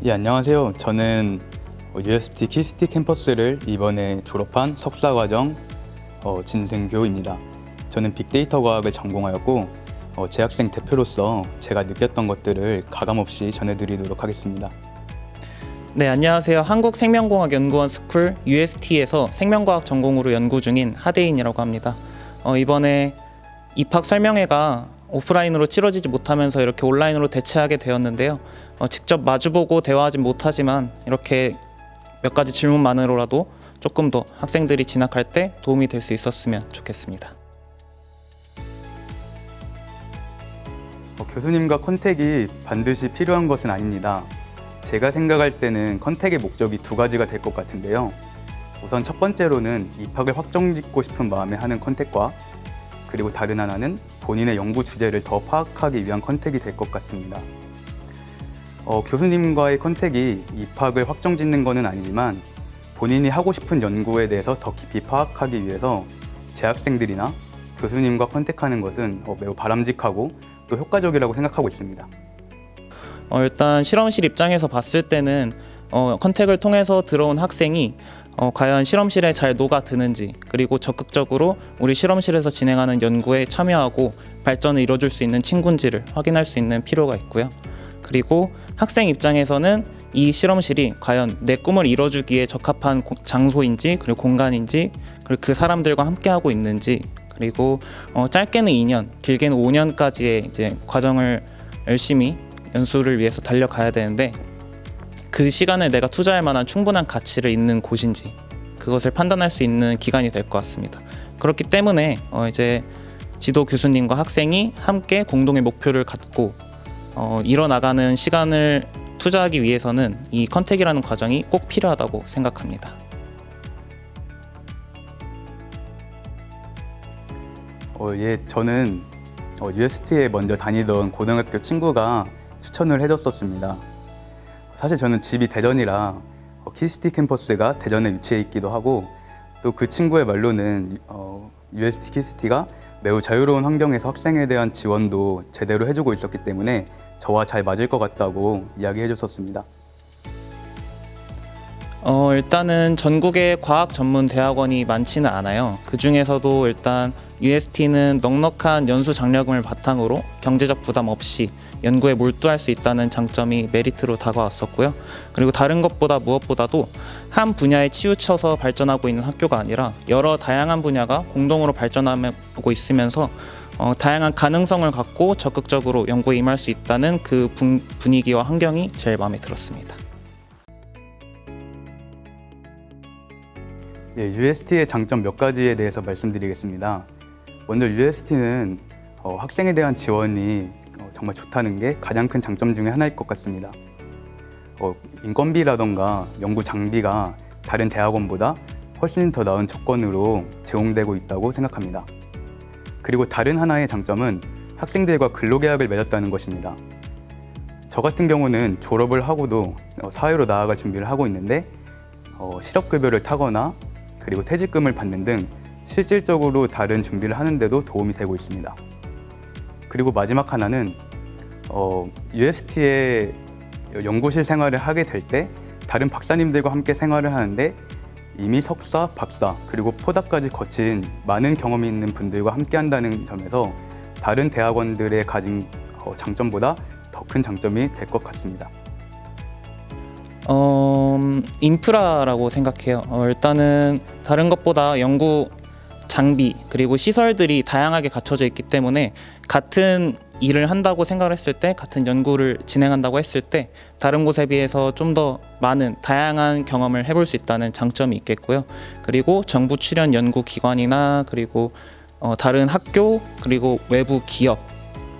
예, 안녕하세요. 저는 UST 키스티 캠퍼스를 이번에 졸업한 석사과정 진승교입니다. 저는 빅데이터 과학을 전공하였고 재학생 대표로서 제가 느꼈던 것들을 가감없이 전해드리도록 하겠습니다. 네, 안녕하세요. 한국생명공학연구원 스쿨 UST에서 생명과학 전공으로 연구 중인 하대인이라고 합니다. 이번에 입학 설명회가 오프라인으로 치러지지 못하면서 이렇게 온라인으로 대체하게 되었는데요. 직접 마주보고 대화하지 못하지만 이렇게 몇 가지 질문만으로라도 조금 더 학생들이 진학할 때 도움이 될 수 있었으면 좋겠습니다. 교수님과 컨택이 반드시 필요한 것은 아닙니다. 제가 생각할 때는 컨택의 목적이 두 가지가 될 것 같은데요. 우선 첫 번째로는 입학을 확정짓고 싶은 마음에 하는 컨택과 그리고 다른 하나는 본인의 연구 주제를 더 파악하기 위한 컨택이 될 것 같습니다. 교수님과의 컨택이 입학을 확정짓는 것은 아니지만 본인이 하고 싶은 연구에 대해서 더 깊이 파악하기 위해서 재학생들이나 교수님과 컨택하는 것은 매우 바람직하고 또 효과적이라고 생각하고 있습니다. 일단 실험실 입장에서 봤을 때는 컨택을 통해서 들어온 학생이 과연 실험실에 잘 녹아드는지, 그리고 적극적으로 우리 실험실에서 진행하는 연구에 참여하고 발전을 이뤄줄 수 있는 친구인지를 확인할 수 있는 필요가 있고요. 그리고 학생 입장에서는 이 실험실이 과연 내 꿈을 이뤄주기에 적합한 장소인지, 그리고 공간인지, 그리고 그 사람들과 함께하고 있는지, 그리고 짧게는 2년, 길게는 5년까지의 이제 과정을 열심히 연수를 위해서 달려가야 되는데 그 시간을 내가 투자할 만한 충분한 가치를 있는 곳인지 그것을 판단할 수 있는 기간이 될 것 같습니다. 그렇기 때문에 이제 지도 교수님과 학생이 함께 공동의 목표를 갖고 이뤄나가는 시간을 투자하기 위해서는 이 컨택이라는 과정이 꼭 필요하다고 생각합니다. 저는 UST에 먼저 다니던 고등학교 친구가 추천을 해줬었습니다. 사실 저는 집이 대전이라 키스티 캠퍼스가 대전에 위치해 있기도 하고 또 그 친구의 말로는 UST 키스티가 매우 자유로운 환경에서 학생에 대한 지원도 제대로 해주고 있었기 때문에 저와 잘 맞을 것 같다고 이야기해 줬었습니다. 일단은 전국에 과학 전문 대학원이 많지는 않아요. 그 중에서도 일단 UST는 넉넉한 연수 장려금을 바탕으로 경제적 부담 없이 연구에 몰두할 수 있다는 장점이 메리트로 다가왔었고요. 그리고 다른 것보다 무엇보다도 한 분야에 치우쳐서 발전하고 있는 학교가 아니라 여러 다양한 분야가 공동으로 발전하고 있으면서 다양한 가능성을 갖고 적극적으로 연구에 임할 수 있다는 그 분위기와 환경이 제일 마음에 들었습니다. UST의 장점 몇 가지에 대해서 말씀드리겠습니다. 먼저 UST는 학생에 대한 지원이 정말 좋다는 게 가장 큰 장점 중에 하나일 것 같습니다. 인건비라던가 연구 장비가 다른 대학원보다 훨씬 더 나은 조건으로 제공되고 있다고 생각합니다. 그리고 다른 하나의 장점은 학생들과 근로계약을 맺었다는 것입니다. 저 같은 경우는 졸업을 하고도 사회로 나아갈 준비를 하고 있는데 실업급여를 타거나 그리고 퇴직금을 받는 등 실질적으로 다른 준비를 하는데도 도움이 되고 있습니다. 그리고 마지막 하나는 UST에 연구실 생활을 하게 될 때 다른 박사님들과 함께 생활을 하는데 이미 석사, 박사, 그리고 포닥까지 거친 많은 경험이 있는 분들과 함께 한다는 점에서 다른 대학원들의 가진 장점보다 더 큰 장점이 될 것 같습니다. 인프라라고 생각해요. 일단은 다른 것보다 연구 장비 그리고 시설들이 다양하게 갖춰져 있기 때문에 같은 일을 한다고 생각을 했을 때, 같은 연구를 진행한다고 했을 때 다른 곳에 비해서 좀 더 많은 다양한 경험을 해볼 수 있다는 장점이 있겠고요. 그리고 정부 출연 연구기관이나 그리고 다른 학교, 그리고 외부 기업,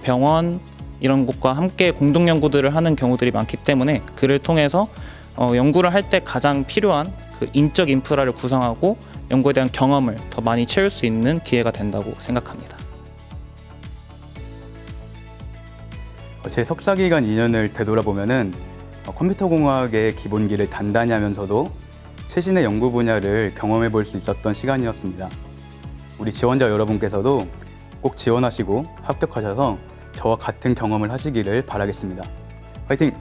병원 이런 곳과 함께 공동 연구들을 하는 경우들이 많기 때문에 그를 통해서 연구를 할 때 가장 필요한 그 인적 인프라를 구성하고 연구에 대한 경험을 더 많이 채울 수 있는 기회가 된다고 생각합니다. 제 석사 기간 2년을 되돌아보면은 컴퓨터공학의 기본기를 단단히 하면서도 최신의 연구 분야를 경험해 볼 수 있었던 시간이었습니다. 우리 지원자 여러분께서도 꼭 지원하시고 합격하셔서 저와 같은 경험을 하시기를 바라겠습니다. 화이팅!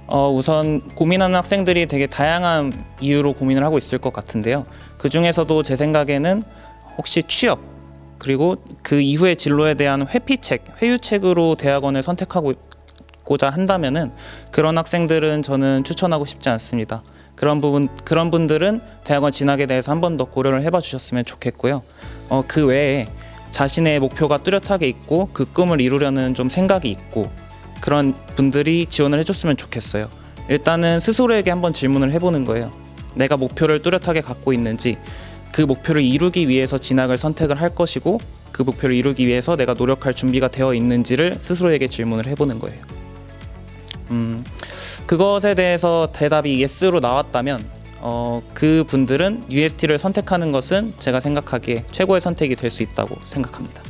우선 고민하는 학생들이 되게 다양한 이유로 고민을 하고 있을 것 같은데요. 그 중에서도 제 생각에는 혹시 취업, 그리고 그 이후의 진로에 대한 회유책으로 대학원을 선택하고자 한다면은 그런 학생들은 저는 추천하고 싶지 않습니다. 그런 분들은 대학원 진학에 대해서 한 번 더 고려를 해봐 주셨으면 좋겠고요. 그 외에 자신의 목표가 뚜렷하게 있고 그 꿈을 이루려는 좀 생각이 있고 그런 분들이 지원을 해줬으면 좋겠어요. 일단은 스스로에게 한번 질문을 해보는 거예요. 내가 목표를 뚜렷하게 갖고 있는지, 그 목표를 이루기 위해서 진학을 선택을 할 것이고 그 목표를 이루기 위해서 내가 노력할 준비가 되어 있는지를 스스로에게 질문을 해보는 거예요. 그것에 대해서 대답이 예스로 나왔다면 그 분들은 UST를 선택하는 것은 제가 생각하기에 최고의 선택이 될 수 있다고 생각합니다.